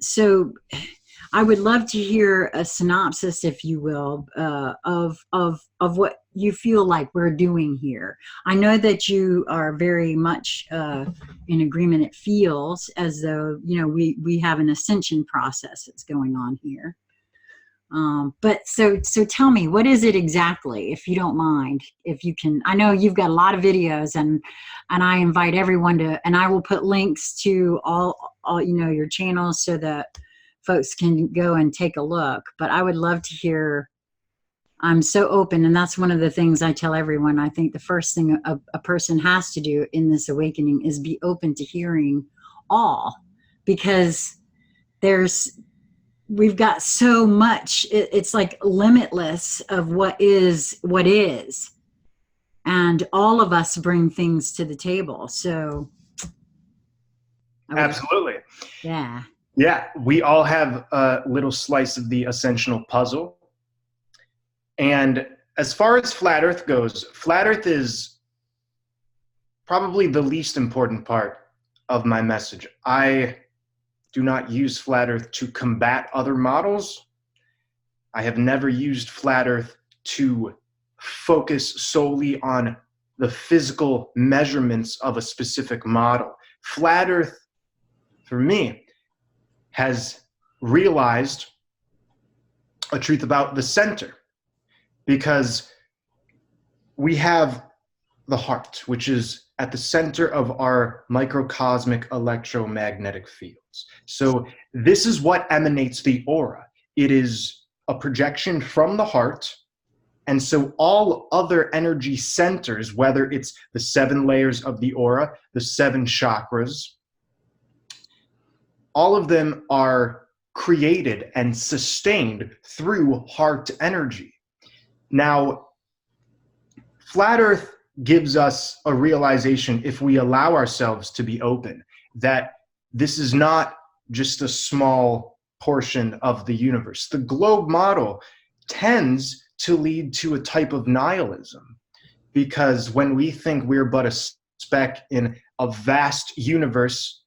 So I would love to hear a synopsis, if you will, of what you feel like we're doing here. I know that you are very much in agreement. It feels as though, you know, we have an ascension process that's going on here. But so tell me, what is it exactly, if you don't mind, if you can. I know you've got a lot of videos, and I invite everyone to, and I will put links to all you know, your channels, so that folks can go and take a look. But I would love to hear. I'm so open, and that's one of the things I tell everyone. I think the first thing a person has to do in this awakening is be open to hearing all, because we've got so much. It's like limitless of what is, and all of us bring things to the table. So absolutely. Yeah. Yeah, we all have a little slice of the ascensional puzzle. And as far as Flat Earth goes, Flat Earth is probably the least important part of my message. I do not use Flat Earth to combat other models. I have never used Flat Earth to focus solely on the physical measurements of a specific model. Flat Earth, for me, has realized a truth about the center, because we have the heart, which is at the center of our microcosmic electromagnetic fields. So this is what emanates the aura. It is a projection from the heart. And so all other energy centers, whether it's the 7 layers of the aura, the 7 chakras, all of them are created and sustained through heart energy. Now, Flat Earth gives us a realization, if we allow ourselves to be open, that this is not just a small portion of the universe. The globe model tends to lead to a type of nihilism, because when we think we're but a speck in a vast universe,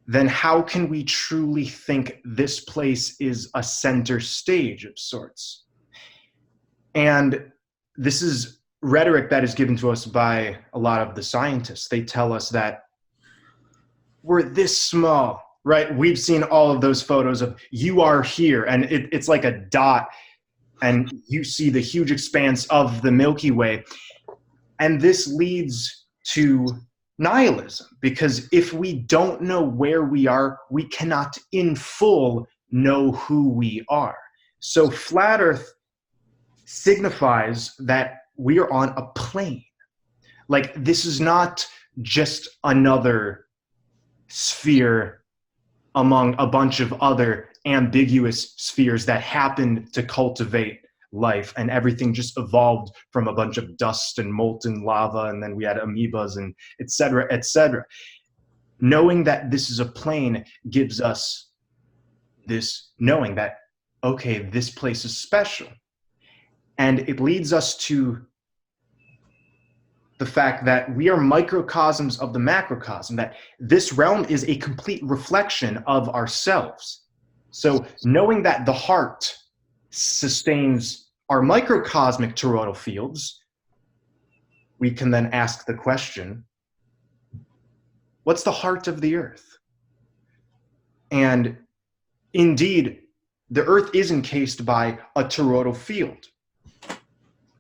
then how can we truly think this place is a center stage of sorts? And this is rhetoric that is given to us by a lot of the scientists. They tell us that we're this small, right? We've seen all of those photos of you are here, and it's like a dot, and you see the huge expanse of the Milky Way. And this leads to nihilism, because if we don't know where we are, we cannot in full know who we are. So Flat Earth signifies that we are on a plane. Like, this is not just another sphere among a bunch of other ambiguous spheres that happened to cultivate life, and everything just evolved from a bunch of dust and molten lava, and then we had amoebas and et cetera, et cetera. Knowing that this is a plane gives us this knowing that, okay, this place is special. And it leads us to the fact that we are microcosms of the macrocosm, that this realm is a complete reflection of ourselves. So knowing that the heart sustains our microcosmic toroidal fields, we can then ask the question, what's the heart of the earth? And indeed, the earth is encased by a toroidal field.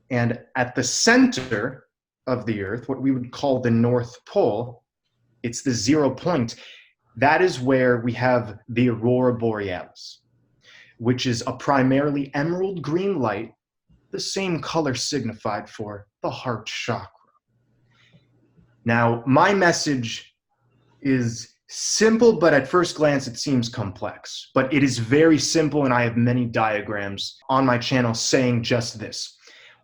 And at the center of the earth, what we would call the North Pole, it's the 0 point. That is where we have the aurora borealis, which is a primarily emerald green light, the same color signified for the heart chakra. Now, my message is simple, but at first glance it seems complex. But it is very simple, and I have many diagrams on my channel saying just this.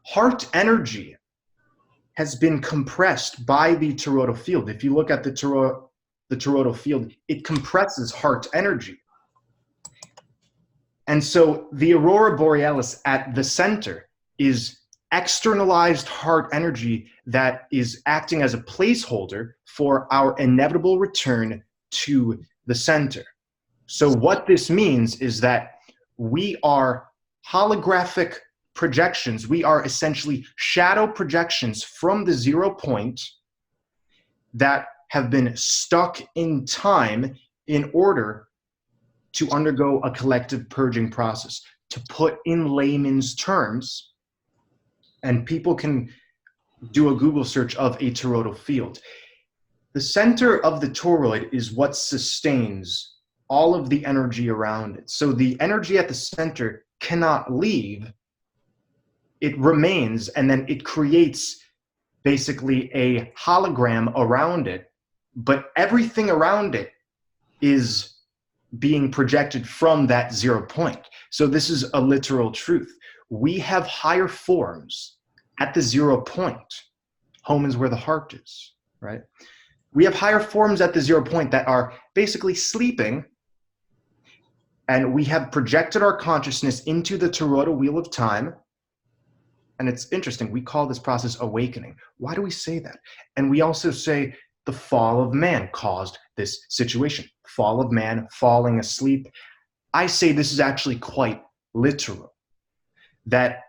Heart energy has been compressed by the toroidal field. If you look at the toroidal field, it compresses heart energy. And so the aurora borealis at the center is externalized heart energy that is acting as a placeholder for our inevitable return to the center. So what this means is that we are holographic projections. We are essentially shadow projections from the 0 point that have been stuck in time in order to undergo a collective purging process. To put in layman's terms, and people can do a Google search of a toroidal field. The center of the toroid is what sustains all of the energy around it. So the energy at the center cannot leave. It remains, and then it creates basically a hologram around it, but everything around it is being projected from that 0 point. So this is a literal truth. We have higher forms at the 0 point. Home is where the heart is, right? We have higher forms at the 0 point that are basically sleeping, and we have projected our consciousness into the toroidal wheel of time. And it's interesting, we call this process awakening. Why do we say that? And we also say the fall of man caused this situation. Fall of man, falling asleep. I say this is actually quite literal. That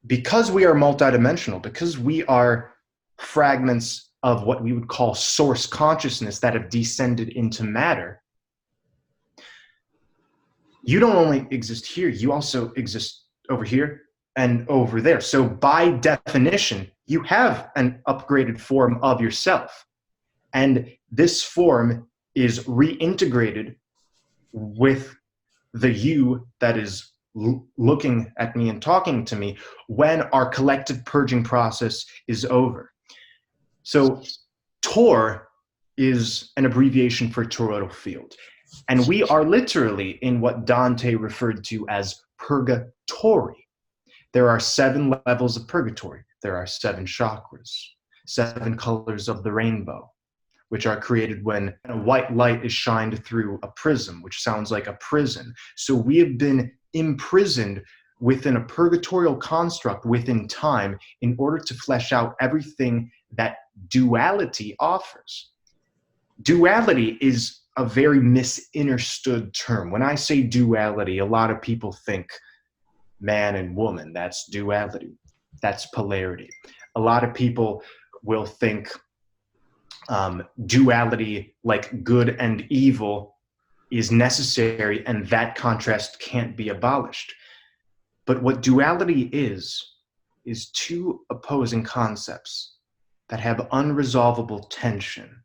because we are multidimensional, because we are fragments of what we would call source consciousness that have descended into matter, you don't only exist here, you also exist over here and over there. So by definition, you have an upgraded form of yourself. And this form is reintegrated with the you that is looking at me and talking to me when our collective purging process is over. So Tor is an abbreviation for toroidal field. And we are literally in what Dante referred to as purgatory. There are 7 levels of purgatory. There are 7 chakras, 7 colors of the rainbow, which are created when a white light is shined through a prism, which sounds like a prison. So we have been imprisoned within a purgatorial construct within time in order to flesh out everything that duality offers. Duality is a very misunderstood term. When I say duality, a lot of people think man and woman, that's duality, that's polarity. A lot of people will think duality, like good and evil, is necessary and that contrast can't be abolished. But what duality is 2 opposing concepts that have unresolvable tension.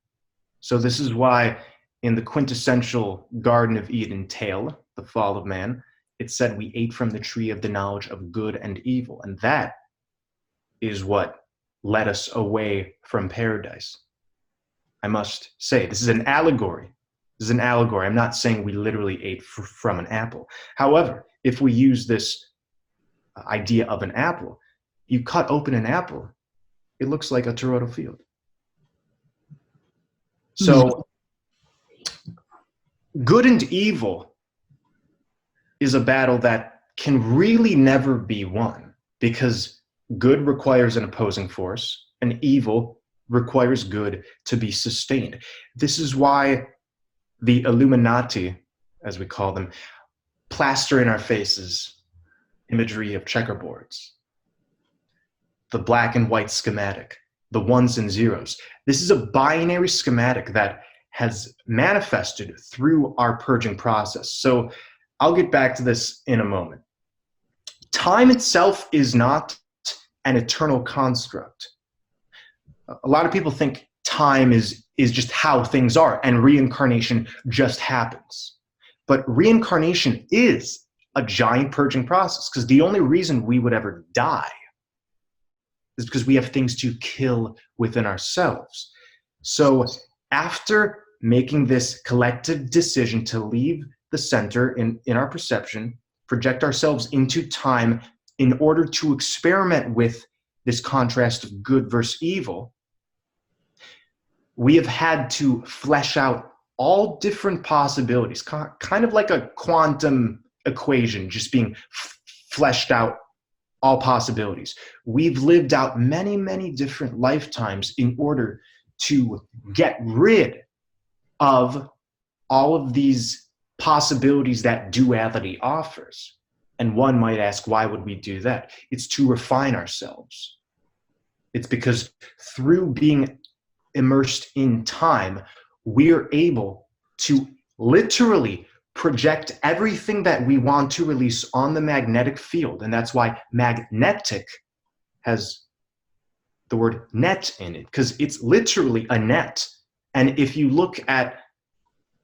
So this is why in the quintessential Garden of Eden tale, The Fall of Man, it said we ate from the tree of the knowledge of good and evil. And that is what led us away from paradise. I must say, this is an allegory. This is an allegory. I'm not saying we literally ate from an apple. However, if we use this idea of an apple, you cut open an apple, it looks like a toroidal field. So good and evil is a battle that can really never be won, because good requires an opposing force and evil requires good to be sustained. This is why the Illuminati, as we call them, plaster in our faces imagery of checkerboards, the black and white schematic, the ones and zeros. This is a binary schematic that has manifested through our purging process. So I'll get back to this in a moment. Time itself is not an eternal construct. A lot of people think time is just how things are and reincarnation just happens. But reincarnation is a giant purging process, because the only reason we would ever die is because we have things to kill within ourselves. So after making this collective decision to leave the center in our perception, project ourselves into time in order to experiment with this contrast of good versus evil, we have had to flesh out all different possibilities, kind of like a quantum equation, just being fleshed out, all possibilities. We've lived out many, many different lifetimes in order to get rid of all of these possibilities that duality offers. And one might ask, why would we do that? It's to refine ourselves. It's because through being immersed in time, we're able to literally project everything that we want to release on the magnetic field. And that's why magnetic has the word net in it, because it's literally a net. And if you look at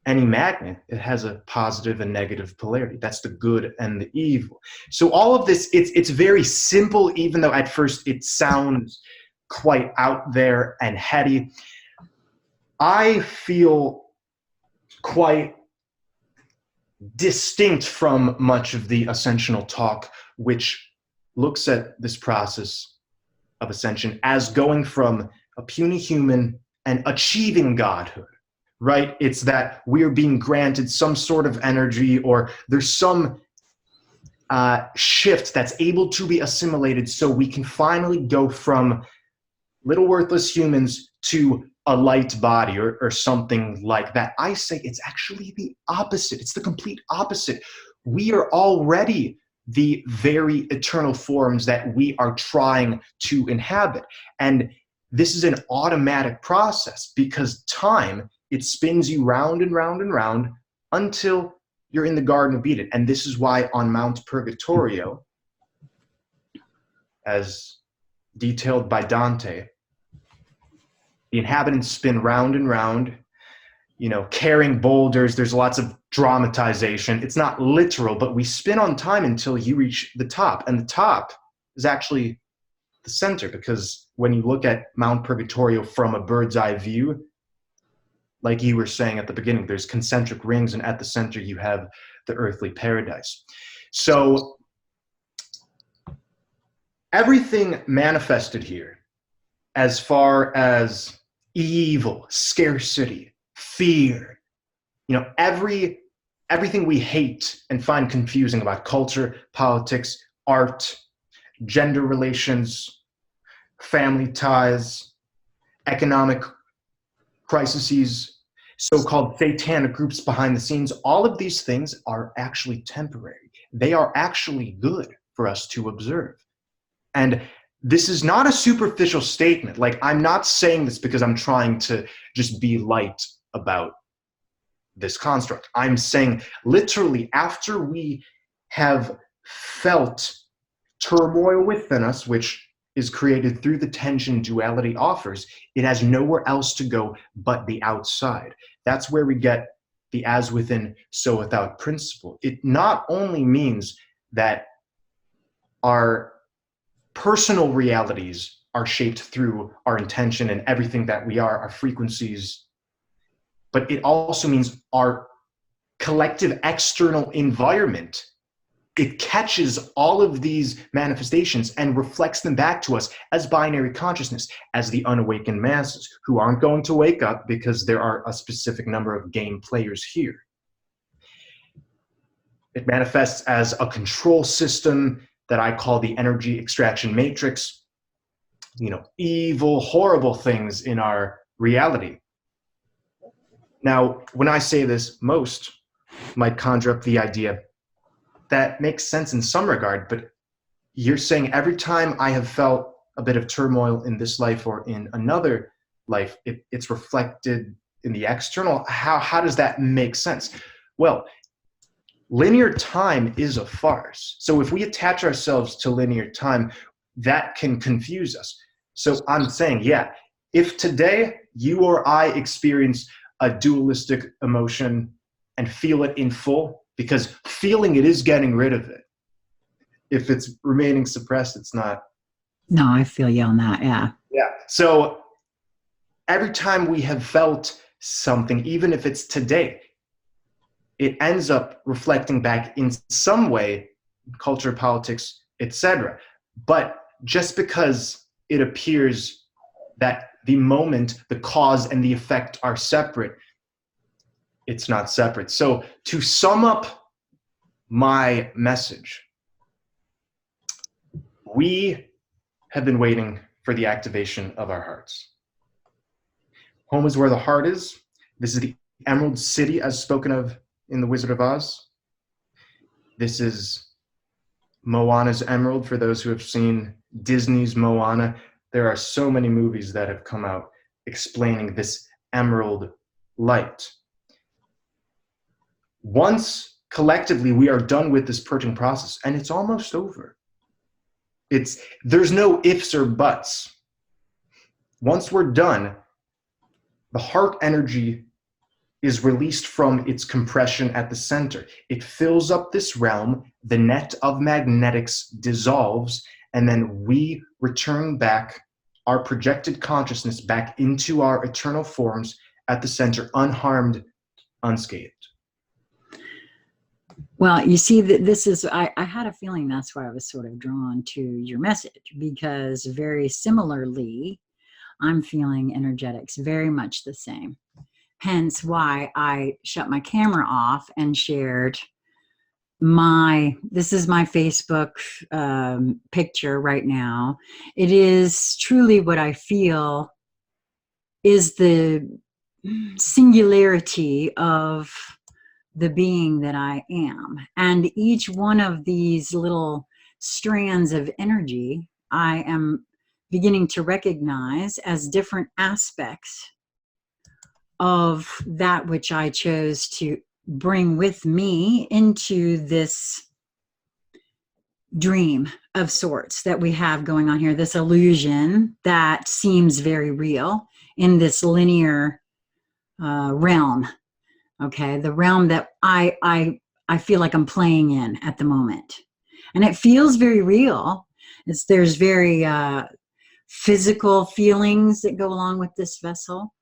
any magnet, it has a positive and negative polarity. That's the good and the evil. So all of this, it's very simple, even though at first it sounds quite out there and heady. I feel quite distinct from much of the ascensional talk, which looks at this process of ascension as going from a puny human and achieving godhood, right? It's that we're being granted some sort of energy, or there's some shift that's able to be assimilated so we can finally go from little worthless humans to a light body or something like that. I say it's actually the opposite. It's the complete opposite. We are already the very eternal forms that we are trying to inhabit. And this is an automatic process because time, it spins you round and round and round until you're in the Garden of Eden. And this is why on Mount Purgatorio, as detailed by Dante, the inhabitants spin round and round, carrying boulders. There's lots of dramatization. It's not literal, but we spin on time until you reach the top. And the top is actually the center, because when you look at Mount Purgatorio from a bird's eye view, like you were saying at the beginning, there's concentric rings, and at the center you have the earthly paradise. So everything manifested here, as far as evil, scarcity, fear, everything we hate and find confusing about culture, politics, art, gender relations, family ties, economic crises, so-called satanic groups behind the scenes, all of these things are actually temporary. They are actually good for us to observe. And this is not a superficial statement. Like, I'm not saying this because I'm trying to just be light about this construct. I'm saying literally after we have felt turmoil within us, which is created through the tension duality offers, it has nowhere else to go but the outside. That's where we get the as within, so without principle. It not only means that our personal realities are shaped through our intention and everything that we are, our frequencies, but it also means our collective external environment. It catches all of these manifestations and reflects them back to us as binary consciousness, as the unawakened masses, who aren't going to wake up because there are a specific number of game players here. It manifests as a control system that I call the energy extraction matrix, evil, horrible things in our reality. Now, when I say this, most might conjure up the idea that makes sense in some regard, but you're saying every time I have felt a bit of turmoil in this life or in another life, it's reflected in the external. How does that make sense? Well, linear time is a farce. So if we attach ourselves to linear time, that can confuse us. So I'm saying, yeah, if today you or I experience a dualistic emotion and feel it in full, because feeling it is getting rid of it. If it's remaining suppressed, it's not. No, I feel you on that, yeah. Yeah. So every time we have felt something, even if it's today, it ends up reflecting back in some way, culture, politics, etc. But just because it appears that the moment, the cause, and the effect are separate, it's not separate. So to sum up my message, we have been waiting for the activation of our hearts. Home is where the heart is. This is the Emerald City, as spoken of in The Wizard of Oz. This is Moana's emerald. For those who have seen Disney's Moana, there are so many movies that have come out explaining this emerald light. Once collectively we are done with this purging process, and it's almost over. There's no ifs or buts. Once we're done, the heart energy is released from its compression at the center. It fills up this realm, the net of magnetics dissolves, and then we return back our projected consciousness back into our eternal forms at the center, unharmed, unscathed. Well, you see, that this is, I had a feeling that's why I was sort of drawn to your message, because very similarly, I'm feeling energetics very much the same. Hence why I shut my camera off and shared this is my Facebook picture right now. It is truly what I feel is the singularity of the being that I am. And each one of these little strands of energy, I am beginning to recognize as different aspects of that which I chose to bring with me into this dream of sorts that we have going on here, this illusion that seems very real in this linear realm. Okay, the realm that I feel like I'm playing in at the moment. And it feels very real. There's very physical feelings that go along with this vessel.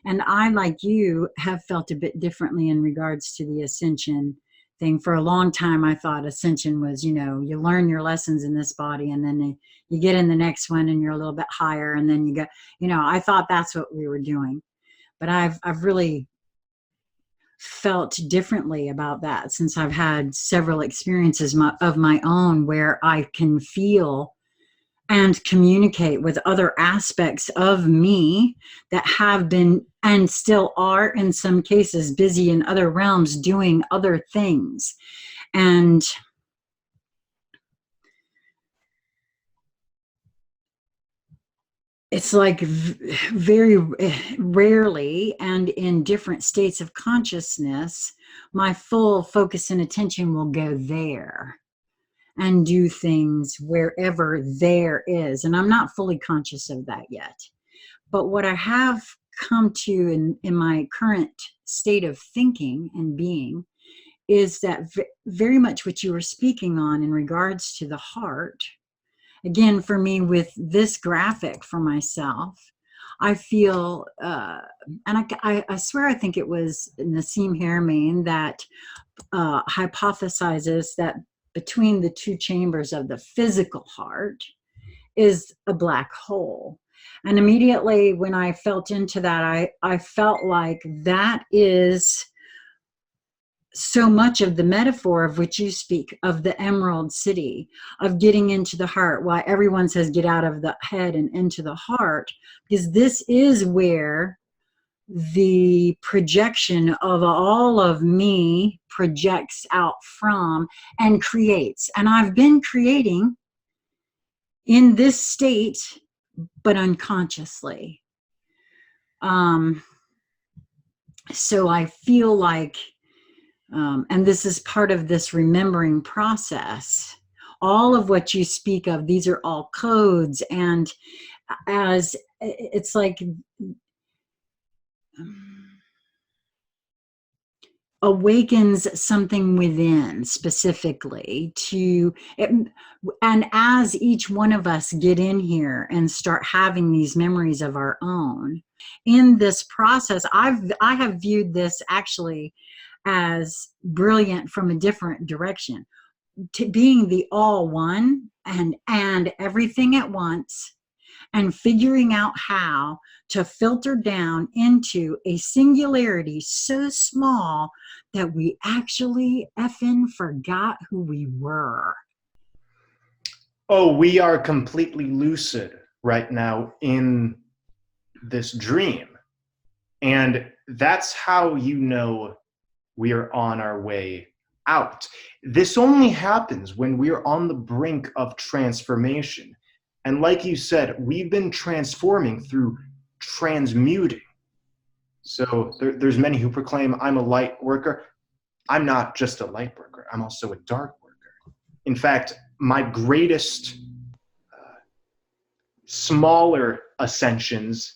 And I, like you, have felt a bit differently in regards to the ascension thing. For a long time, I thought ascension was, you learn your lessons in this body, and then you get in the next one and you're a little bit higher, and then you go, I thought that's what we were doing. But I've really felt differently about that since I've had several experiences of my own where I can feel and communicate with other aspects of me that have been and still are in some cases busy in other realms doing other things. And it's like very rarely and in different states of consciousness, my full focus and attention will go there and do things wherever there is. And I'm not fully conscious of that yet. But what I have come to in my current state of thinking and being is that very much what you were speaking on in regards to the heart. Again, for me, with this graphic for myself, I feel, and I swear I think it was Nassim Haramein that hypothesizes that between the two chambers of the physical heart is a black hole. And immediately when I felt into that, I felt like that is so much of the metaphor of which you speak, of the Emerald City, of getting into the heart, why everyone says get out of the head and into the heart, because this is where the projection of all of me projects out from and creates. And I've been creating in this state, but unconsciously. So I feel like, and this is part of this remembering process, all of what you speak of, these are all codes, and as it's like awakens something within specifically to it. And as each one of us get in here and start having these memories of our own in this process, I have viewed this actually as brilliant from a different direction, to being the all one and everything at once, and figuring out how to filter down into a singularity so small that we actually effing forgot who we were. Oh, we are completely lucid right now in this dream. And that's how you know we are on our way out. This only happens when we are on the brink of transformation. And like you said, we've been transforming through transmuting. So there's many who proclaim, I'm a light worker. I'm not just a light worker, I'm also a dark worker. In fact, my greatest smaller ascensions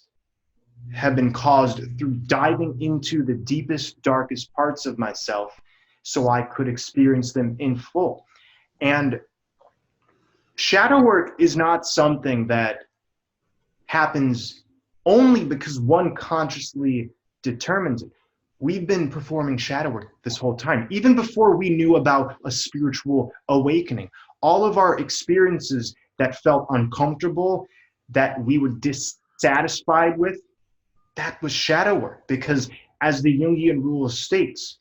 have been caused through diving into the deepest, darkest parts of myself so I could experience them in full. And shadow work is not something that happens only because one consciously determines it. We've been performing shadow work this whole time, even before we knew about a spiritual awakening. All of our experiences that felt uncomfortable, that we were dissatisfied with, that was shadow work. Because as the Jungian rule states,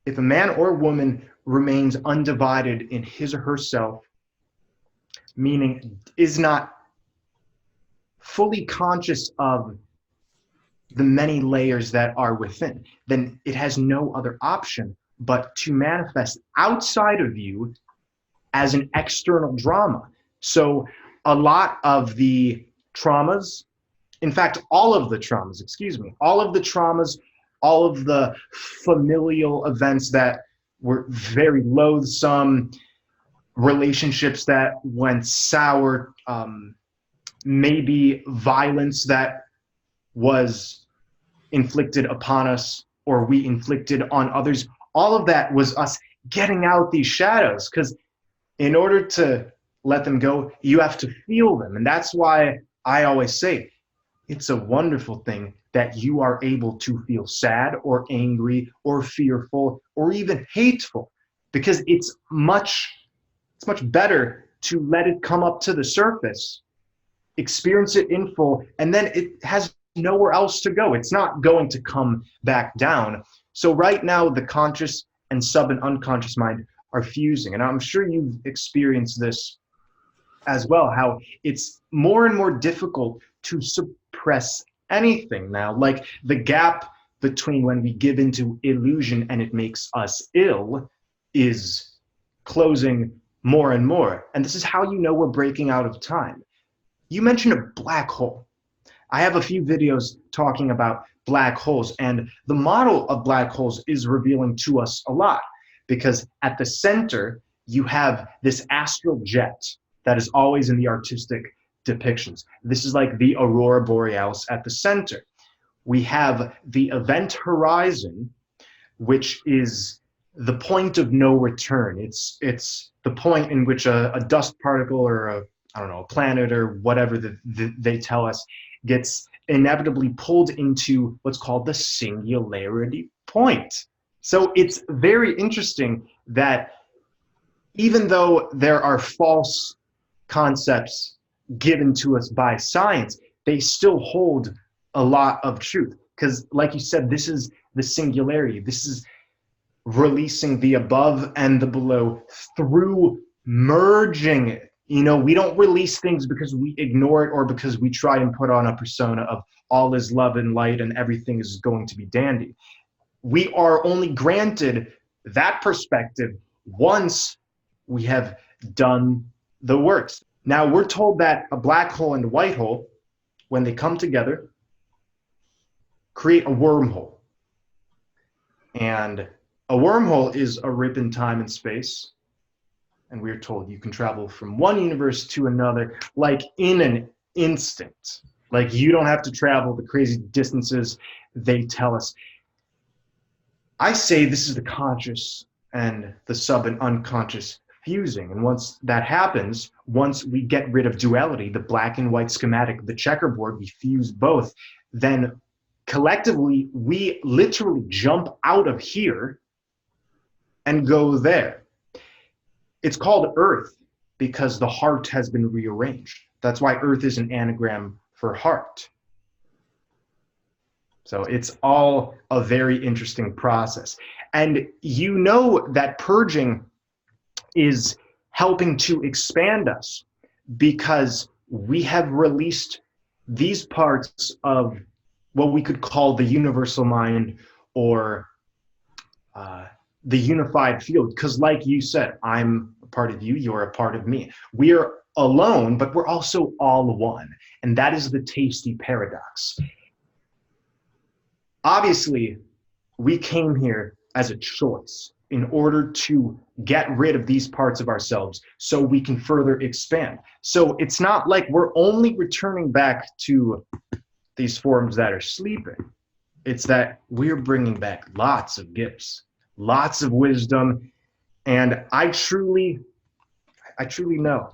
if a man or woman remains undivided in his or herself, meaning is not fully conscious of the many layers that are within, then it has no other option but to manifest outside of you as an external drama. So a lot of the traumas, in fact, all of the traumas, all of the familial events that were very loathsome, relationships that went sour, maybe violence that was inflicted upon us or we inflicted on others, all of that was us getting out these shadows, because in order to let them go, you have to feel them. And that's why I always say it's a wonderful thing that you are able to feel sad or angry or fearful or even hateful, because it's much better to let it come up to the surface, experience it in full, and then it has nowhere else to go. It's not going to come back down. So right now, the conscious and sub and unconscious mind are fusing. And I'm sure you've experienced this as well, how it's more and more difficult to suppress anything now. Like the gap between when we give into illusion and it makes us ill is closing more and more. And this is how you know we're breaking out of time. You mentioned a black hole. I have a few videos talking about black holes, and the model of black holes is revealing to us a lot, because at the center, you have this astral jet that is always in the artistic depictions. This is like the aurora borealis at the center. We have the event horizon, which is the point of no return. It's the point in which a dust particle or a planet or whatever they tell us gets inevitably pulled into what's called the singularity point. So it's very interesting that even though there are false concepts given to us by science, they still hold a lot of truth. Because like you said, this is the singularity. This is releasing the above and the below through merging it. You know, we don't release things because we ignore it or because we try and put on a persona of all is love and light and everything is going to be dandy. We are only granted that perspective once we have done the works. Now, we're told that a black hole and a white hole, when they come together, create a wormhole. And a wormhole is a rip in time and space. And we're told you can travel from one universe to another like in an instant. Like you don't have to travel the crazy distances they tell us. I say this is the conscious and the sub and unconscious fusing. And once that happens, once we get rid of duality, the black and white schematic, the checkerboard, we fuse both, then collectively we literally jump out of here and go there. It's called Earth because the heart has been rearranged. That's why Earth is an anagram for heart. So it's all a very interesting process. And you know that purging is helping to expand us because we have released these parts of what we could call the universal mind or the unified field. Because like you said, I'm a part of you, you're a part of me. We are alone, but we're also all one. And that is the tasty paradox. Obviously, we came here as a choice in order to get rid of these parts of ourselves so we can further expand. So it's not like we're only returning back to these forms that are sleeping. It's that we're bringing back lots of gifts, lots of wisdom, and I truly know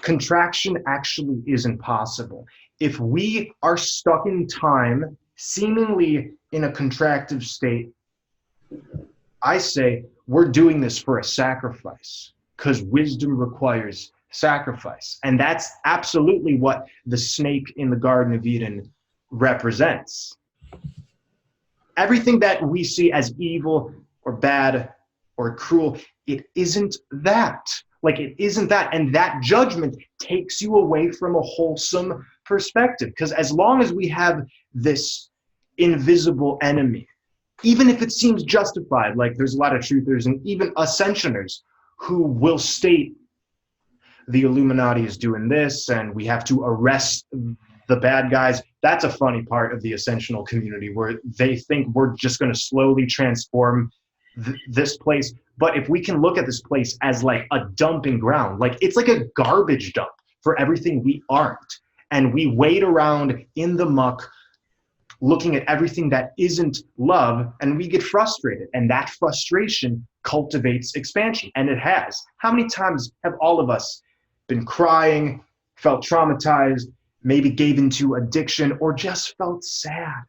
contraction actually isn't possible. If we are stuck in time, seemingly in a contractive state, I say we're doing this for a sacrifice, because wisdom requires sacrifice. And that's absolutely what the snake in the Garden of Eden represents. Everything that we see as evil or bad or cruel, it isn't that. Like, it isn't that. And that judgment takes you away from a wholesome perspective. Because as long as we have this invisible enemy, even if it seems justified, like there's a lot of truthers and even ascensioners who will state the Illuminati is doing this and we have to arrest the bad guys. That's a funny part of the ascensional community, where they think we're just going to slowly transform this place. But if we can look at this place as like a dumping ground, like it's like a garbage dump for everything we aren't, and we wade around in the muck looking at everything that isn't love, and we get frustrated, and that frustration cultivates expansion, and it has. How many times have all of us been crying, felt traumatized, maybe gave into addiction, or just felt sad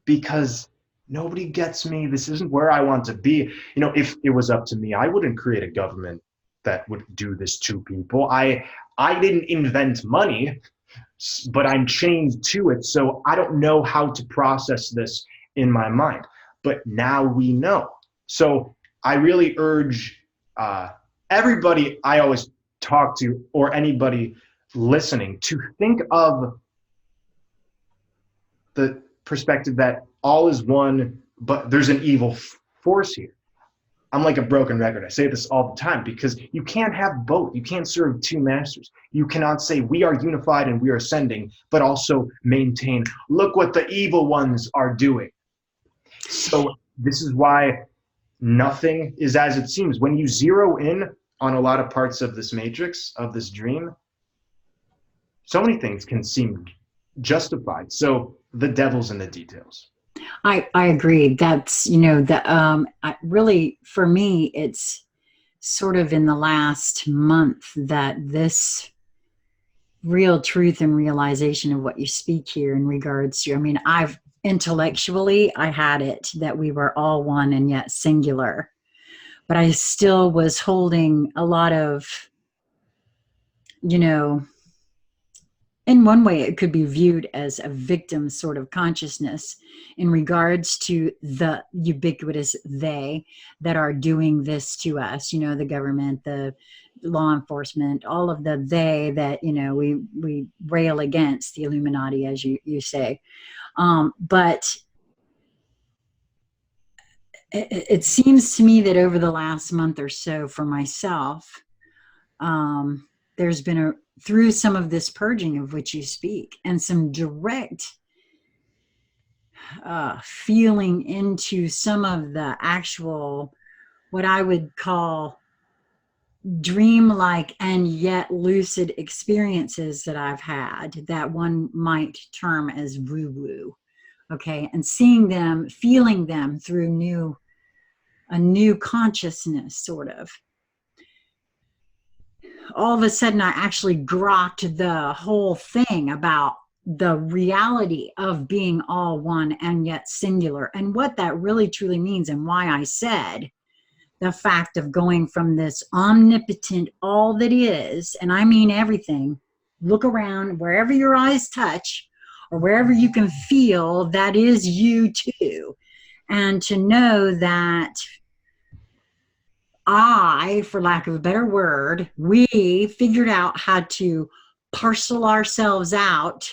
because nobody gets me, this isn't where I want to be? You know, if it was up to me, I wouldn't create a government that would do this to people. I didn't invent money, but I'm chained to it, so I don't know how to process this in my mind. But now we know. So I really urge everybody I always talk to, or anybody listening, to think of the perspective that all is one, but there's an evil force here. I'm like a broken record. I say this all the time, because you can't have both. You can't serve two masters. You cannot say we are unified and we are ascending, but also maintain, look what the evil ones are doing. So this is why nothing is as it seems. When you zero in on a lot of parts of this matrix, of this dream, so many things can seem justified. So the devil's in the details. I agree. That's, you know, really, for me, it's sort of in the last month that this real truth and realization of what you speak here in regards to, I mean, intellectually, I had it that we were all one and yet singular, but I still was holding a lot of, you know, in one way, it could be viewed as a victim sort of consciousness in regards to the ubiquitous they that are doing this to us, you know, the government, the law enforcement, all of the they that, you know, we rail against, the Illuminati, as you say. But it seems to me that over the last month or so for myself, there's been through some of this purging of which you speak, and some direct feeling into some of the actual, what I would call dreamlike and yet lucid experiences that I've had, that one might term as woo-woo. Okay. And seeing them, feeling them through a new consciousness, sort of. All of a sudden, I actually grokked the whole thing about the reality of being all one and yet singular, and what that really truly means, and why I said the fact of going from this omnipotent all that is, and I mean everything, look around, wherever your eyes touch or wherever you can feel, that is you too. And to know that for lack of a better word, we figured out how to parcel ourselves out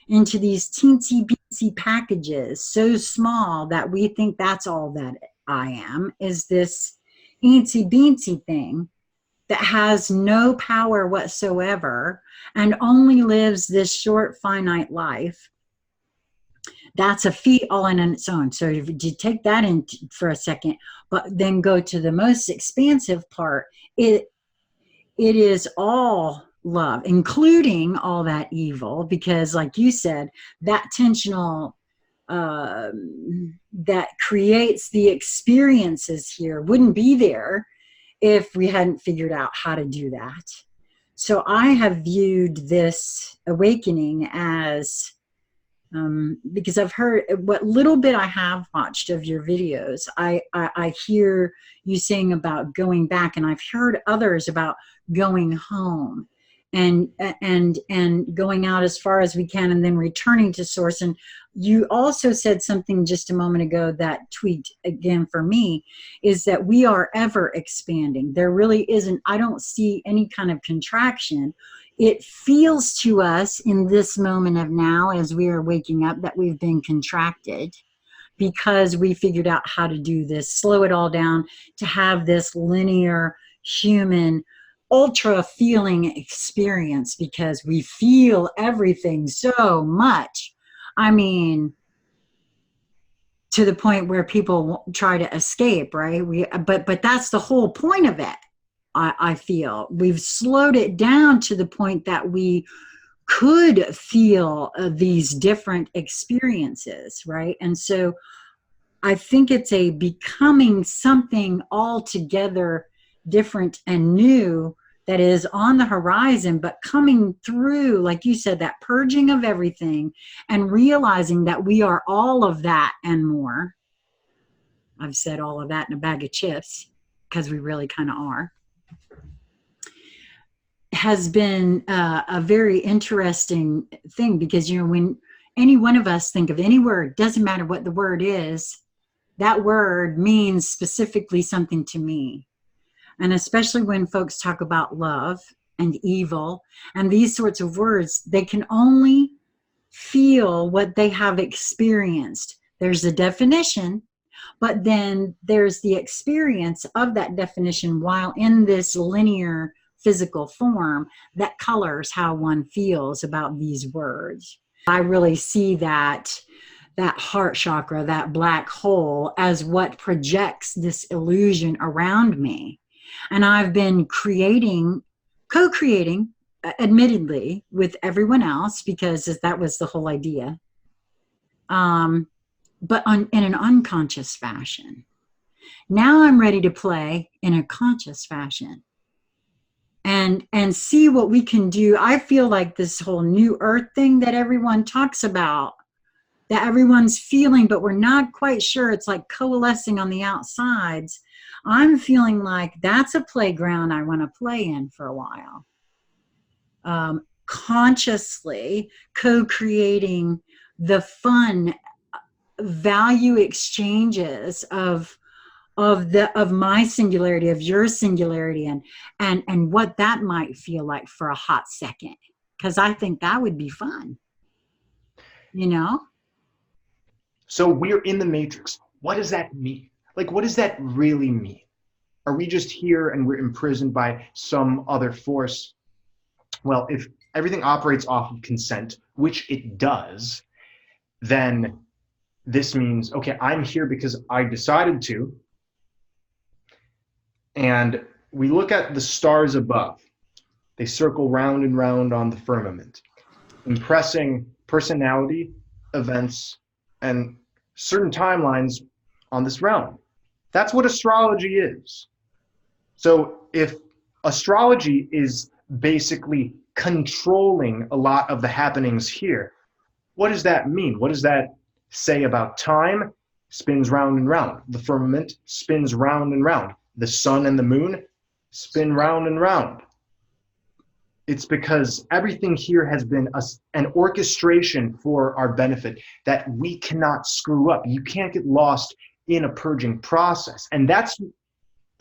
into these teensy-beensy packages, so small that we think that's all that I am is this eensy beensy thing that has no power whatsoever and only lives this short, finite life. That's a feat all in its own. So if you take that in for a second, but then go to the most expansive part, it is all love, including all that evil, because like you said, that tensional that creates the experiences here wouldn't be there if we hadn't figured out how to do that. So I have viewed this awakening as because I've heard what little bit I have watched of your videos, I hear you saying about going back, and I've heard others about going home and going out as far as we can and then returning to source. And you also said something just a moment ago that tweaked again for me, is that we are ever expanding. There really isn't, I don't see any kind of contraction. It feels to us in this moment of now, as we are waking up, that we've been contracted because we figured out how to do this, slow it all down to have this linear, human, ultra feeling experience, because we feel everything so much. I mean, to the point where people try to escape, right? But that's the whole point of it. I feel we've slowed it down to the point that we could feel these different experiences, right? And so I think it's a becoming something altogether different and new that is on the horizon, but coming through, like you said, that purging of everything and realizing that we are all of that and more. I've said all of that in a bag of chips because we really kind of are. Has been a very interesting thing, because, you know, when any one of us think of any word, doesn't matter what the word is, that word means specifically something to me. And especially when folks talk about love and evil and these sorts of words, they can only feel what they have experienced. There's a definition, but then there's the experience of that definition while in this linear physical form that colors how one feels about these words. I really see that heart chakra, that black hole, as what projects this illusion around me. And I've been co-creating, admittedly, with everyone else, because that was the whole idea, but in an unconscious fashion. Now I'm ready to play in a conscious fashion and see what we can do. I feel like this whole new earth thing that everyone talks about, that everyone's feeling, but we're not quite sure. It's like coalescing on the outsides. I'm feeling like that's a playground I want to play in for a while. Consciously co-creating the fun value exchanges of my singularity, of your singularity, and what that might feel like for a hot second, because I think that would be fun, you know. So we're in the matrix. What does that mean? Like, what does that really mean? Are we just here and we're imprisoned by some other force? Well, if everything operates off of consent, which it does, then this means, okay, I'm here because I decided to. And we look at the stars above. They circle round and round on the firmament, impressing personality, events, and certain timelines on this realm. That's what astrology is. So if astrology is basically controlling a lot of the happenings here, what does that mean? What does that say about time? Spins round and round. The firmament spins round and round. The sun and the moon spin round and round. It's because everything here has been an orchestration for our benefit that we cannot screw up. You can't get lost in a purging process. And that's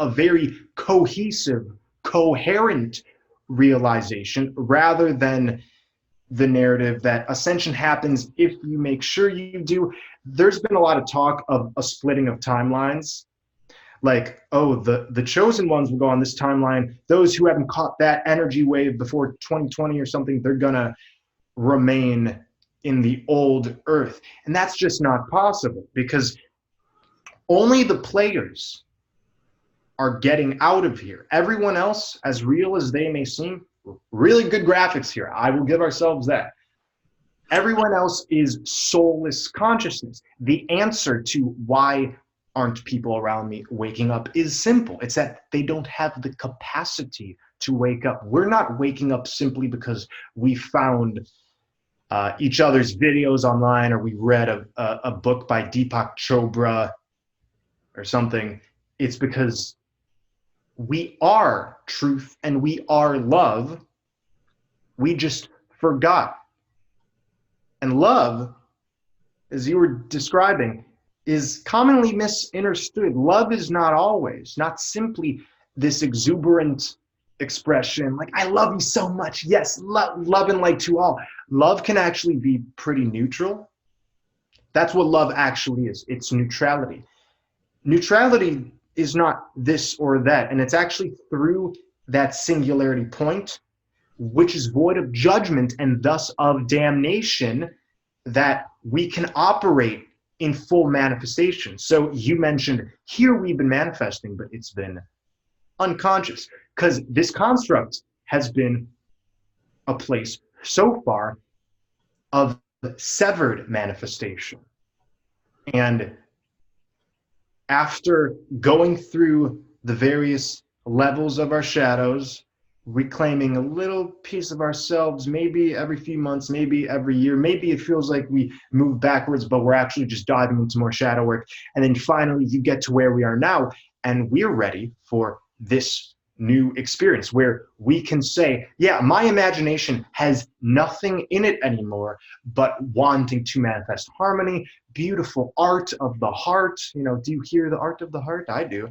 a very cohesive, coherent realization, rather than the narrative that ascension happens if you make sure you do. There's been a lot of talk of a splitting of timelines, like, oh, the chosen ones will go on this timeline. Those who haven't caught that energy wave before 2020 or something, they're gonna remain in the old earth. And that's just not possible, because only the players are getting out of here. Everyone else, as real as they may seem, really good graphics here, I will give ourselves that. Everyone else is soulless consciousness. The answer to why aren't people around me waking up is simple. It's that they don't have the capacity to wake up. We're not waking up simply because we found each other's videos online, or we read a book by Deepak Chopra or something. It's because we are truth and we are love. We just forgot. And love, as you were describing, is commonly misunderstood. Love is not always, not simply this exuberant expression, like, I love you so much. Yes, love and like to all. Love can actually be pretty neutral. That's what love actually is. It's neutrality. Neutrality is not this or that, and it's actually through that singularity point, which is void of judgment and thus of damnation, that we can operate in full manifestation. So you mentioned here we've been manifesting, but it's been unconscious, because this construct has been a place so far of severed manifestation. And after going through the various levels of our shadows, reclaiming a little piece of ourselves, maybe every few months, maybe every year, maybe it feels like we move backwards, but we're actually just diving into more shadow work. And then finally you get to where we are now, and we're ready for this new experience where we can say, yeah, my imagination has nothing in it anymore but wanting to manifest harmony, beautiful art of the heart. You know, do you hear the art of the heart? I do.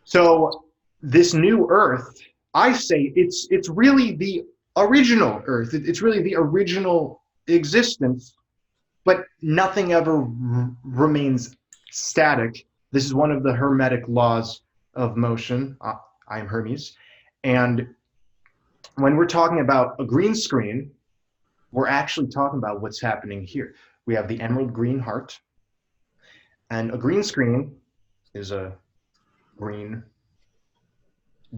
So this new earth, I say it's really the original earth. It's really the original existence, but nothing ever remains static. This is one of the hermetic laws of motion. I'm Hermes. And when we're talking about a green screen, we're actually talking about what's happening here. We have the emerald green heart, and a green screen is a green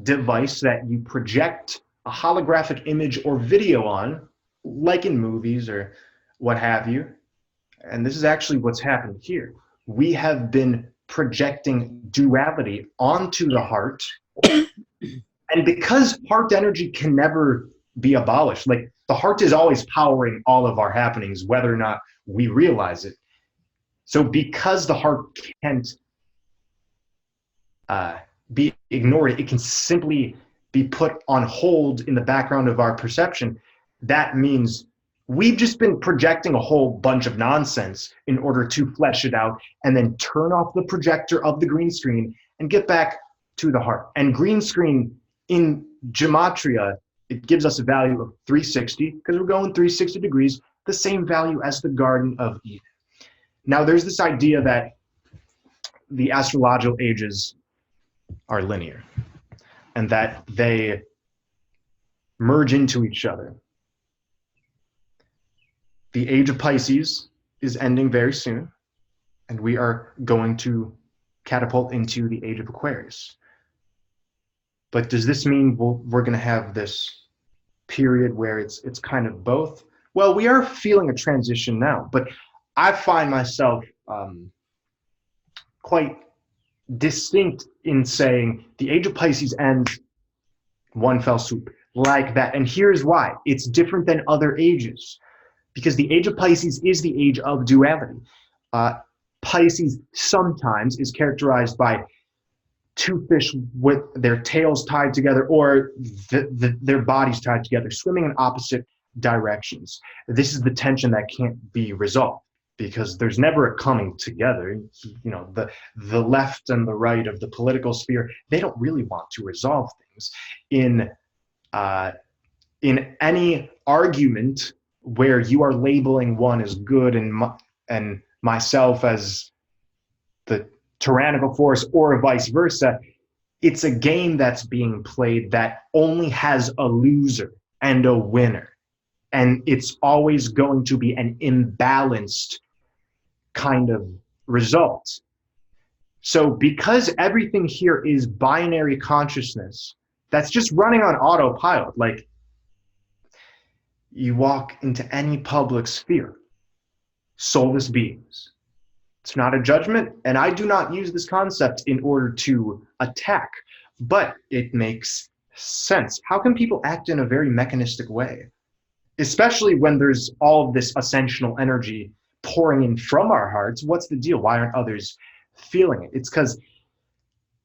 device that you project a holographic image or video on, like in movies or what have you. And this is actually what's happened here. We have been projecting duality onto the heart. And because heart energy can never be abolished, like the heart is always powering all of our happenings, whether or not we realize it. So because the heart can't be ignored, it can simply be put on hold in the background of our perception. That means we've just been projecting a whole bunch of nonsense in order to flesh it out, and then turn off the projector of the green screen and get back to the heart. And green screen in gematria, it gives us a value of 360, because we're going 360 degrees, the same value as the Garden of Eden. Now there's this idea that the astrological ages are linear and that they merge into each other. The age of Pisces is ending very soon, and we are going to catapult into the age of Aquarius. But does this mean we're going to have this period where it's kind of both? Well, we are feeling a transition now, but I find myself quite distinct in saying the age of Pisces ends one fell swoop, like that. And here's why. It's different than other ages, because the age of Pisces is the age of duality. Pisces sometimes is characterized by two fish with their tails tied together, or their bodies tied together, swimming in opposite directions. This is the tension that can't be resolved, because there's never a coming together. You know, the left and the right of the political sphere, they don't really want to resolve things. In any argument where you are labeling one as good and myself as the tyrannical force or vice versa. It's a game that's being played that only has a loser and a winner. And it's always going to be an imbalanced kind of result. So because everything here is binary consciousness, that's just running on autopilot. Like, you walk into any public sphere, soulless beings. It's not a judgment, and I do not use this concept in order to attack, but it makes sense. How can people act in a very mechanistic way? Especially when there's all of this ascensional energy pouring in from our hearts. What's the deal? Why aren't others feeling it? It's because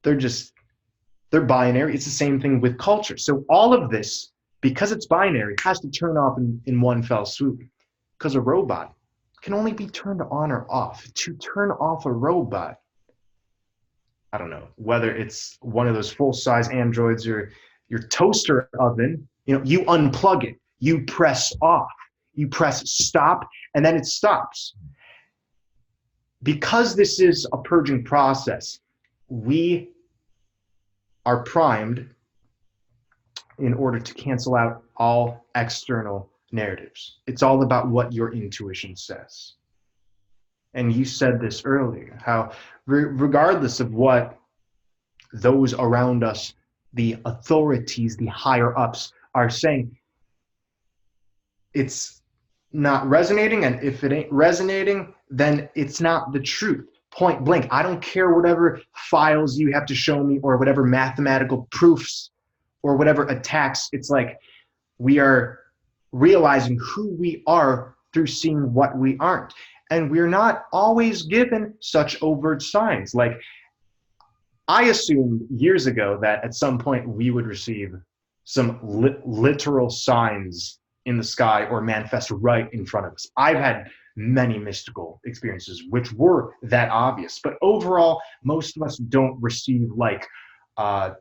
they're binary. It's the same thing with culture. So all of this, because it's binary, has to turn off in one fell swoop. Because a robot can only be turned on or off. To turn off a robot, I don't know, whether it's one of those full-size androids or your toaster oven, you unplug it, you press off, you press stop, and then it stops. Because this is a purging process, we are primed in order to cancel out all external narratives. It's all about what your intuition says. And you said this earlier, how regardless of what those around us, the authorities, the higher ups are saying, it's not resonating. And if it ain't resonating, then it's not the truth. Point blank. I don't care whatever files you have to show me or whatever mathematical proofs or whatever attacks. It's like we are realizing who we are through seeing what we aren't. And we're not always given such overt signs. Like, I assumed years ago that at some point we would receive some literal signs in the sky or manifest right in front of us. I've had many mystical experiences which were that obvious, but overall, most of us don't receive like a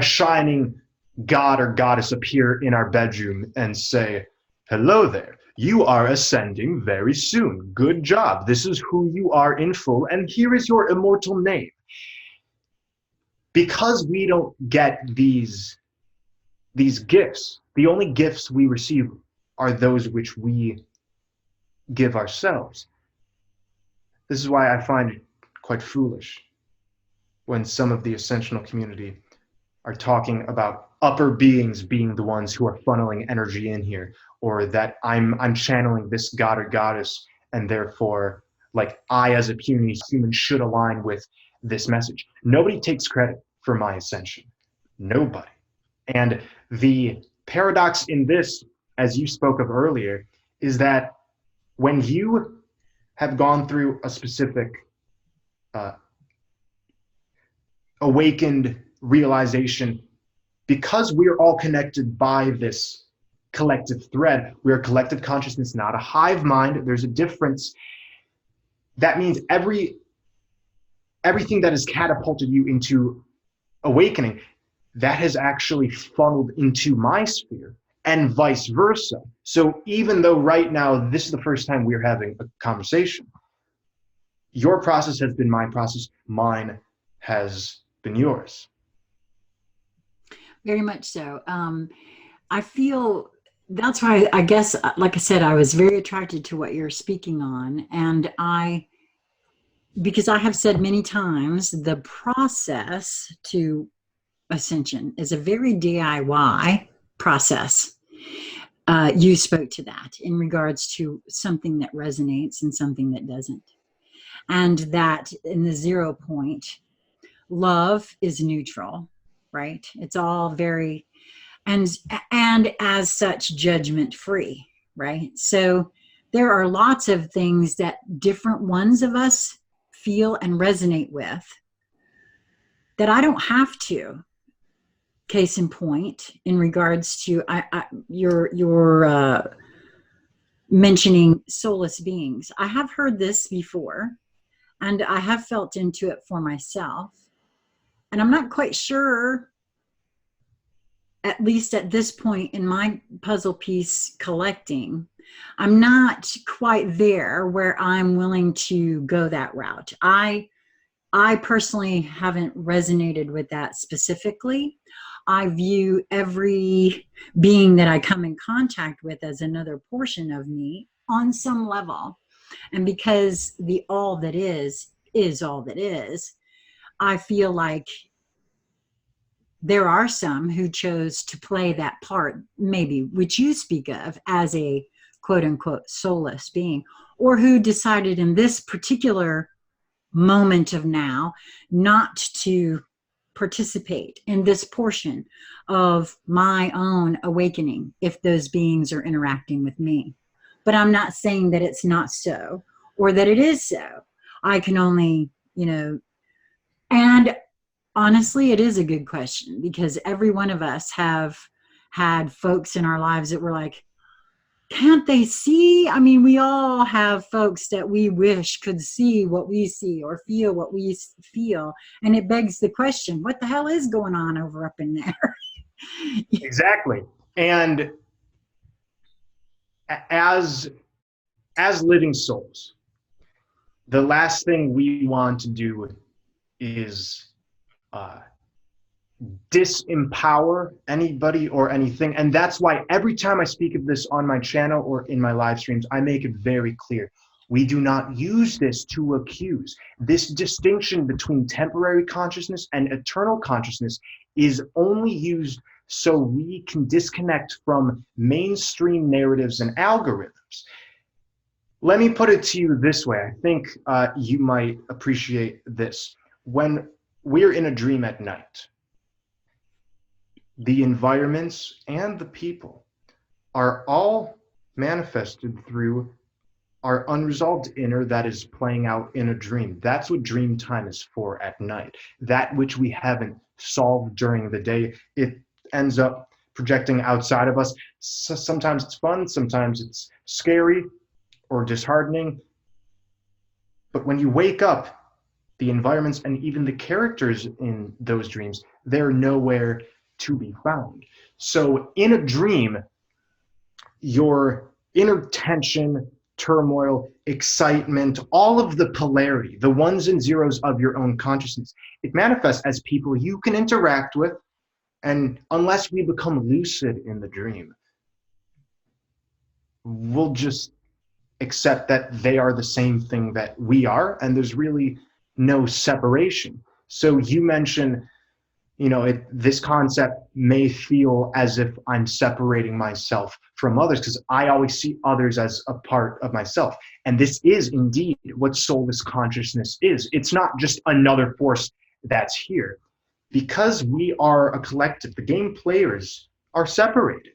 shining god or goddess appear in our bedroom and say, "Hello there, you are ascending very soon. Good job. This is who you are in full, and here is your immortal name." Because we don't get these gifts, the only gifts we receive are those which we give ourselves. This is why I find it quite foolish when some of the ascensional community are talking about upper beings being the ones who are funneling energy in here, or that I'm channeling this god or goddess, and therefore, like, I as a puny human should align with this message. Nobody takes credit for my ascension. Nobody. And the paradox in this, as you spoke of earlier, is that when you have gone through a specific awakened realization, because we're all connected by this collective thread, we're a collective consciousness, not a hive mind. There's a difference. That means everything that has catapulted you into awakening, that has actually funneled into my sphere, and vice versa. So even though right now this is the first time we're having a conversation, your process has been my process, mine has been yours. Very much so. I feel that's why, I guess, like I said, I was very attracted to what you're speaking on. And because I have said many times, the process to ascension is a very DIY process. You spoke to that in regards to something that resonates and something that doesn't. And that in the 0 point, love is neutral, right? It's all very, and as such, judgment free, right? So there are lots of things that different ones of us feel and resonate with that I don't have to. Case in point, in regards to your mentioning soulless beings. I have heard this before, and I have felt into it for myself. And I'm not quite sure, at least at this point in my puzzle piece collecting, I'm not quite there where I'm willing to go that route. I I personally haven't resonated with that specifically. I view every being that I come in contact with as another portion of me on some level. And because the all that is all that is, I feel like there are some who chose to play that part, maybe which you speak of as a quote unquote soulless being, or who decided in this particular moment of now not to participate in this portion of my own awakening if those beings are interacting with me. But I'm not saying that it's not so or that it is so. I can only, and honestly, it is a good question because every one of us have had folks in our lives that were like, can't they see? I mean, we all have folks that we wish could see what we see or feel what we feel. And it begs the question, what the hell is going on over up in there? Exactly. And as living souls, the last thing we want to do is disempower anybody or anything. And that's why every time I speak of this on my channel or in my live streams, I make it very clear. We do not use this to accuse. This distinction between temporary consciousness and eternal consciousness is only used so we can disconnect from mainstream narratives and algorithms. Let me put it to you this way. I think you might appreciate this. When we're in a dream at night, the environments and the people are all manifested through our unresolved inner that is playing out in a dream. That's what dream time is for at night. That which we haven't solved during the day, it ends up projecting outside of us. So sometimes it's fun, sometimes it's scary or disheartening. But when you wake up, the environments and even the characters in those dreams, they're nowhere to be found. So in a dream, your inner tension, turmoil, excitement, all of the polarity, the ones and zeros of your own consciousness, it manifests as people you can interact with. And unless we become lucid in the dream, we'll just accept that they are the same thing that we are, and there's really no separation. So you mentioned, this concept may feel as if I'm separating myself from others because I always see others as a part of myself. And this is indeed what soulless consciousness is. It's not just another force that's here. Because we are a collective, the game players are separated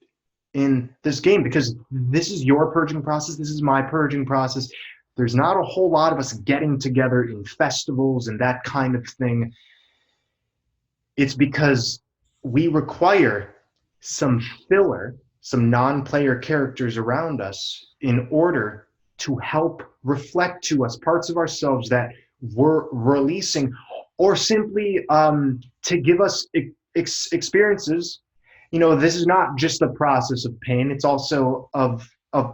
in this game because this is your purging process, this is my purging process. There's not a whole lot of us getting together in festivals and that kind of thing. It's because we require some filler, some non-player characters around us in order to help reflect to us parts of ourselves that we're releasing, or simply to give us experiences. This is not just a process of pain, it's also of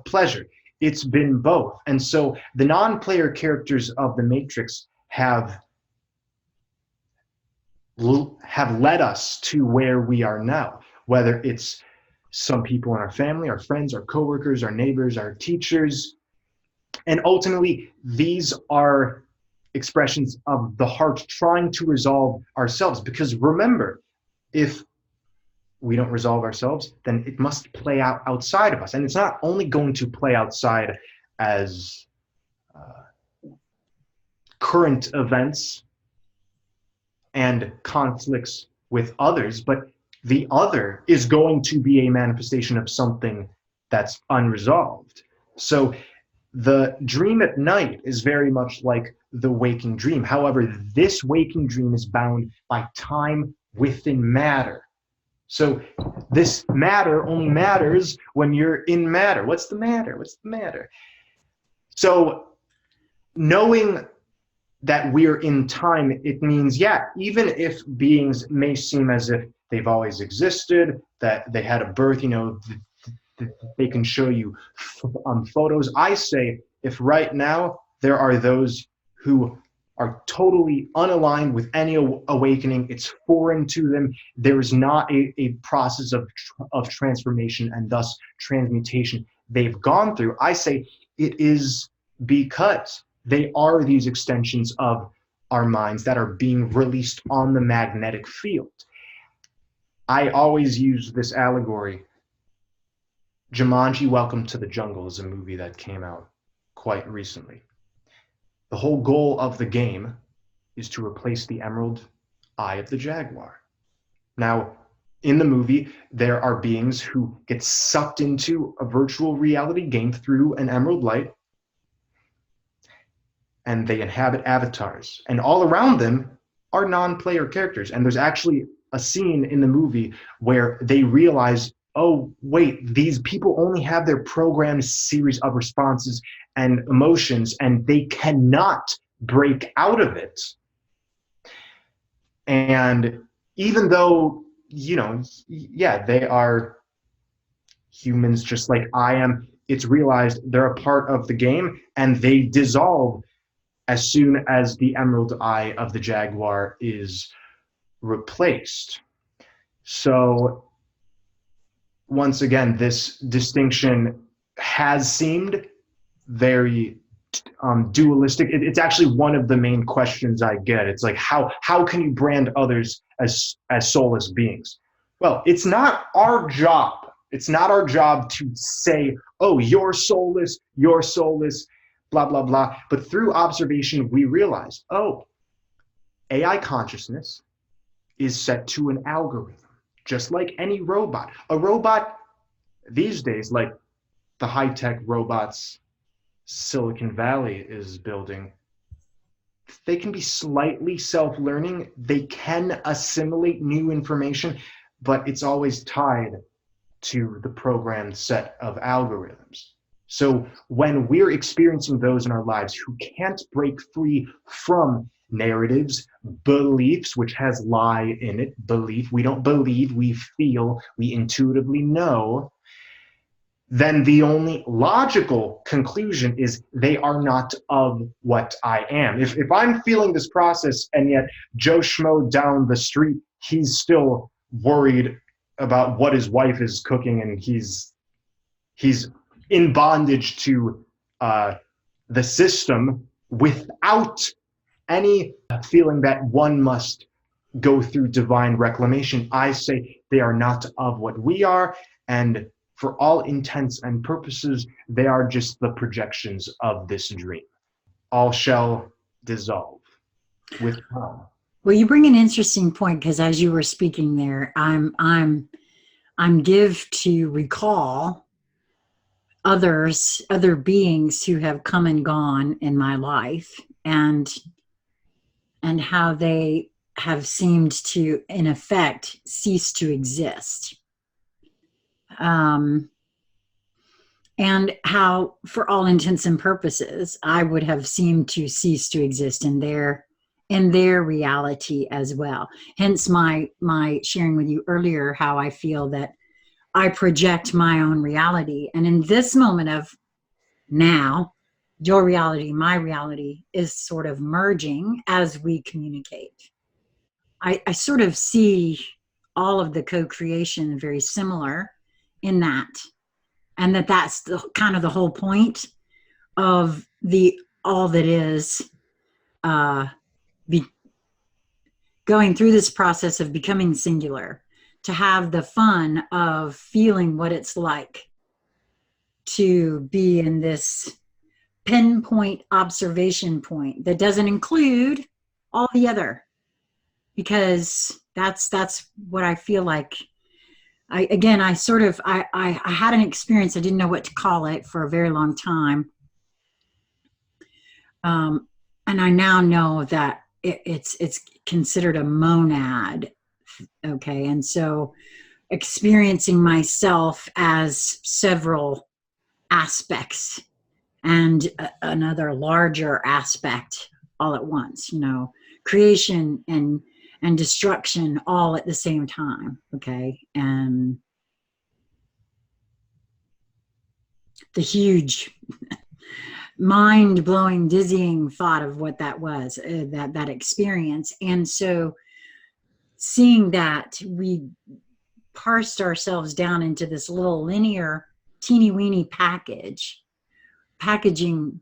pleasure. It's been both. And so the non-player characters of the Matrix have led us to where we are now, whether it's some people in our family, our friends, our coworkers, our neighbors, our teachers. And ultimately, these are expressions of the heart trying to resolve ourselves. Because remember, if we don't resolve ourselves, then it must play out outside of us. And it's not only going to play outside as current events and conflicts with others, but the other is going to be a manifestation of something that's unresolved. So the dream at night is very much like the waking dream. However, this waking dream is bound by time within matter. So this matter only matters when you're in matter. What's the matter? What's the matter? So knowing that we're in time, it means, yeah, even if beings may seem as if they've always existed, that they had a birth, they can show you photos. I say, if right now there are those who are totally unaligned with any awakening. It's foreign to them. There is not a process of transformation and thus transmutation they've gone through. I say it is because they are these extensions of our minds that are being released on the magnetic field. I always use this allegory. Jumanji: Welcome to the Jungle is a movie that came out quite recently. The whole goal of the game is to replace the emerald eye of the jaguar. Now, in the movie, there are beings who get sucked into a virtual reality gained through an emerald light, and they inhabit avatars. And all around them are non-player characters. And there's actually a scene in the movie where they realize, oh, wait, these people only have their programmed series of responses and emotions, and they cannot break out of it. And even though, yeah, they are humans just like I am, it's realized they're a part of the game, and they dissolve as soon as the emerald eye of the jaguar is replaced. So once again, this distinction has seemed very dualistic. It's actually one of the main questions I get. It's like, how can you brand others as soulless beings? Well, it's not our job. It's not our job to say, oh, you're soulless, blah, blah, blah. But through observation, we realize, oh, AI consciousness is set to an algorithm, just like any robot. A robot these days, like the high-tech robots Silicon Valley is building, they can be slightly self-learning. They can assimilate new information, but it's always tied to the programmed set of algorithms. So when we're experiencing those in our lives who can't break free from narratives, beliefs, which has lie in it, belief, we don't believe, we feel, we intuitively know, then the only logical conclusion is they are not of what I am. If I'm feeling this process and yet Joe Schmo down the street, he's still worried about what his wife is cooking, and he's in bondage to the system without any feeling that one must go through divine reclamation, I say they are not of what we are, and for all intents and purposes, they are just the projections of this dream. All shall dissolve with time. Well, you bring an interesting point, because as you were speaking there, I'm give to recall other beings who have come and gone in my life, and how they have seemed to, in effect, cease to exist. And how, for all intents and purposes, I would have seemed to cease to exist in their reality as well. Hence my sharing with you earlier how I feel that I project my own reality. And in this moment of now, your reality, my reality is sort of merging as we communicate. I sort of see all of the co-creation very similar in that. And that's the kind of the whole point of the all that is going through this process of becoming singular, to have the fun of feeling what it's like to be in this pinpoint observation point that doesn't include all the other, because that's what I feel like. I had an experience. I didn't know what to call it for a very long time. And I now know that it's considered a monad. Okay. And so experiencing myself as several aspects and another larger aspect all at once, creation and destruction all at the same time. Okay. And the huge mind-blowing, dizzying thought of what that was, that experience. And so seeing that, we parsed ourselves down into this little linear, teeny weeny packaging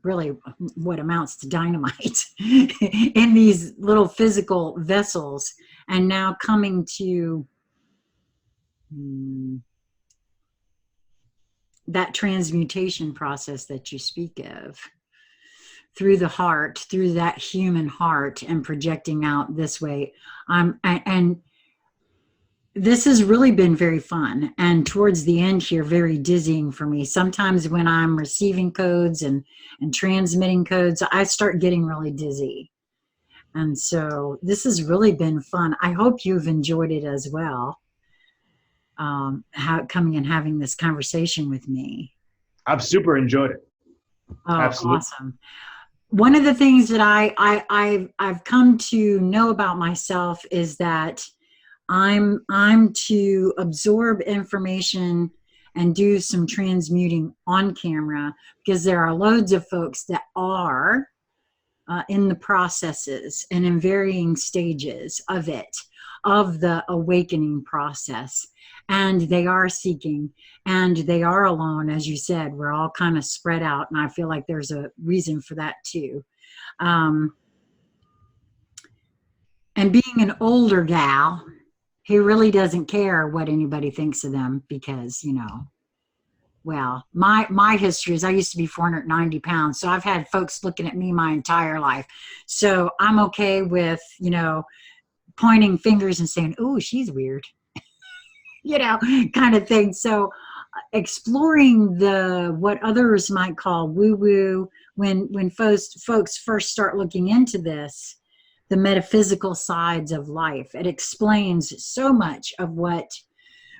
really what amounts to dynamite in these little physical vessels, and now coming to that transmutation process that you speak of through the heart, through that human heart, and projecting out this way. And this has really been very fun, and towards the end here, very dizzying for me. Sometimes when I'm receiving codes and transmitting codes, I start getting really dizzy. And so this has really been fun. I hope you've enjoyed it as well, coming and having this conversation with me. I've super enjoyed it. Oh, Absolutely. awesome. One of the things that I've come to know about myself is that I'm to absorb information and do some transmuting on camera, because there are loads of folks that are in the processes and in varying stages of it, of the awakening process. And they are seeking, and they are alone. As you said, we're all kind of spread out. And I feel like there's a reason for that too. And being an older gal, he really doesn't care what anybody thinks of them, because, well, my history is I used to be 490 pounds. So I've had folks looking at me my entire life. So I'm okay with, pointing fingers and saying, "Oh, she's weird," kind of thing. So exploring what others might call woo-woo, when folks first start looking into this, the metaphysical sides of life, it explains so much of what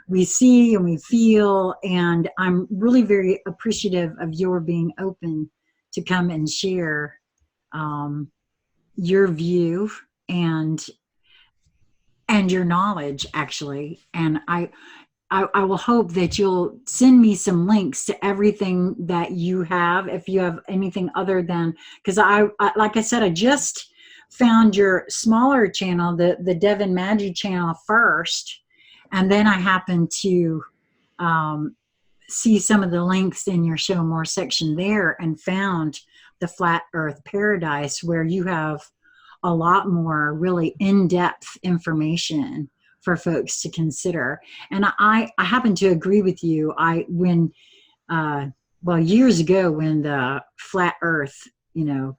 we see and we feel. And I'm really very appreciative of your being open to come and share your view and your knowledge, actually. And I will hope that you'll send me some links to everything that you have, if you have anything other than, because I like I said, I just found your smaller channel, the Devin Maggi channel first, and then I happened to see some of the links in your Show More section there, and found the Flat Earth Paradise, where you have a lot more really in-depth information for folks to consider. And I happen to agree with you. Years ago, when the flat earth,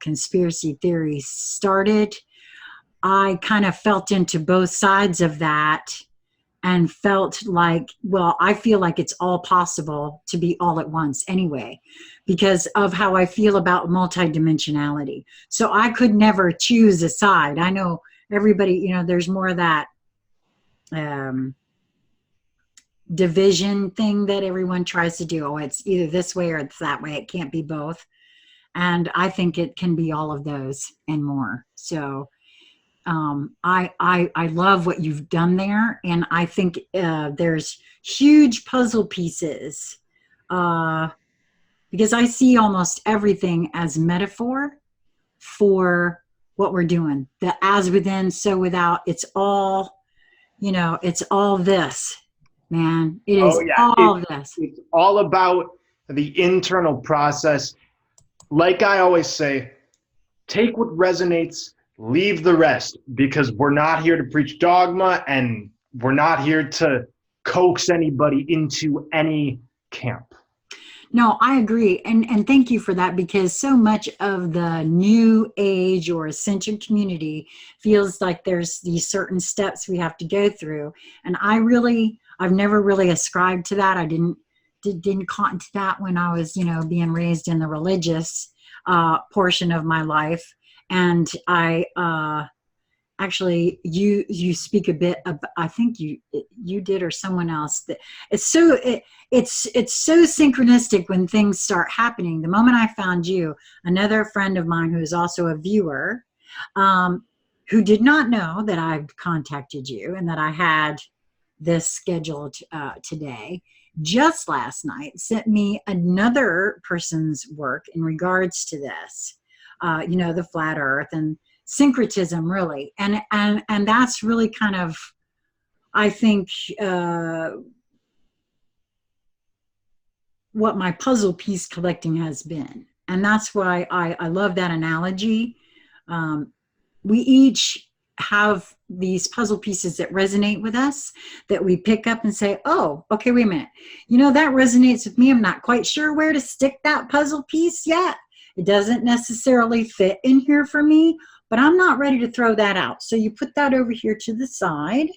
conspiracy theory started, I kind of felt into both sides of that, and felt like, well, I feel like it's all possible to be all at once anyway, because of how I feel about multidimensionality. So I could never choose a side. I know everybody, there's more of that division thing that everyone tries to do. Oh, it's either this way or it's that way. It can't be both. And I think it can be all of those and more. So I love what you've done there. And I think there's huge puzzle pieces, because I see almost everything as metaphor for what we're doing. The as within, so without. It's all, it's all this, man. It is all this. It's all about the internal process. Like I always say, take what resonates, leave the rest, because we're not here to preach dogma, and we're not here to coax anybody into any camp. No, I agree. And thank you for that, because so much of the new age or ascension community feels like there's these certain steps we have to go through. And I've never really ascribed to that. I didn't cotton to that when I was, being raised in the religious portion of my life. And I actually, you speak a bit of, I think you did, or someone else, that it's so synchronistic when things start happening. The moment I found you, another friend of mine who is also a viewer, who did not know that I've contacted you and that I had this scheduled today, just last night sent me another person's work in regards to this, the flat earth and syncretism, really. And that's really kind of, I think, what my puzzle piece collecting has been. And that's why I love that analogy. We each have these puzzle pieces that resonate with us, that we pick up and say, oh, okay, wait a minute. That resonates with me. I'm not quite sure where to stick that puzzle piece yet. It doesn't necessarily fit in here for me, but I'm not ready to throw that out. So you put that over here to the side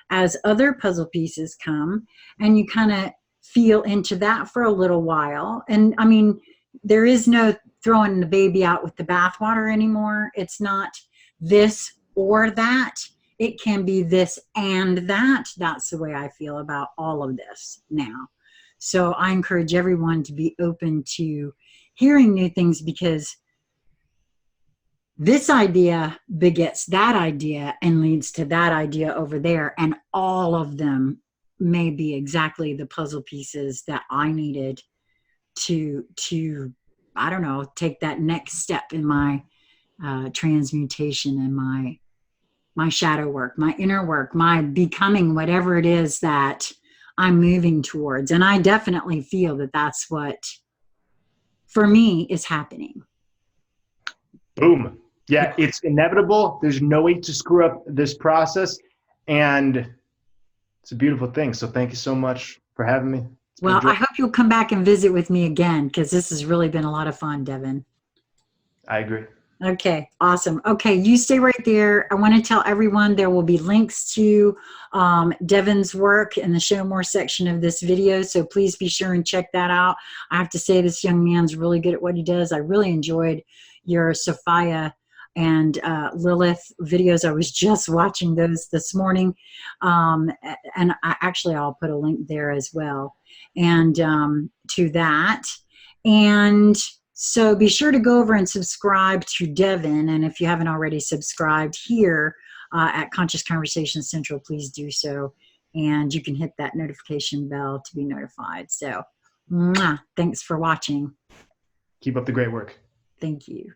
as other puzzle pieces come, and you kind of feel into that for a little while. And I mean, there is no throwing the baby out with the bathwater anymore. It's not this or that. It can be this and that. That's the way I feel about all of this now. So I encourage everyone to be open to hearing new things, because this idea begets that idea and leads to that idea over there. And all of them may be exactly the puzzle pieces that I needed to I don't know, take that next step in my transmutation and my shadow work, my inner work, my becoming whatever it is that I'm moving towards. And I definitely feel that that's what, for me, is happening. Boom. Yeah, it's inevitable. There's no way to screw up this process. And it's a beautiful thing. So thank you so much for having me. Well, I hope you'll come back and visit with me again, because this has really been a lot of fun, Devin. I agree. Okay, awesome. Okay, you stay right there. I want to tell everyone there will be links to Devin's work in the Show More section of this video, so please be sure and check that out. I have to say, this young man's really good at what he does. I really enjoyed your Sophia and Lilith videos. I was just watching those this morning, and I'll put a link there as well, and to that. And so be sure to go over and subscribe to Devin. And if you haven't already subscribed here at Conscious Conversation Central, please do so. And you can hit that notification bell to be notified. So thanks for watching. Keep up the great work. Thank you.